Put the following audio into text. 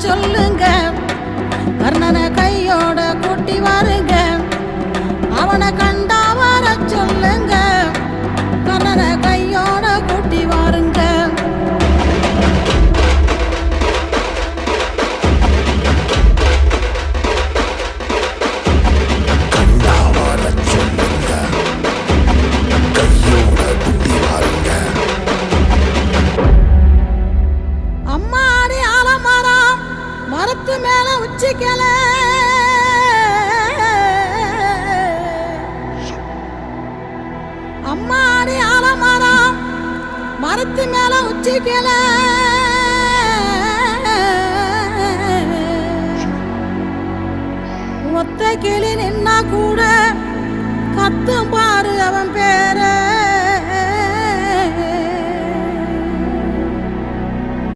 சொல்லுங்க, கர்ணனை கையோட கூட்டி வாருங்க, அவனை கண்டா வர சொல்லுங்க, கர்ணனை கையோட கூட்டி வாருங்க. அம்மாடி ஆலமரம் மரத்து மேல உச்சிக்கல, அம்மாடி ஆலமரம் மரத்து மேல உச்சிக்கல.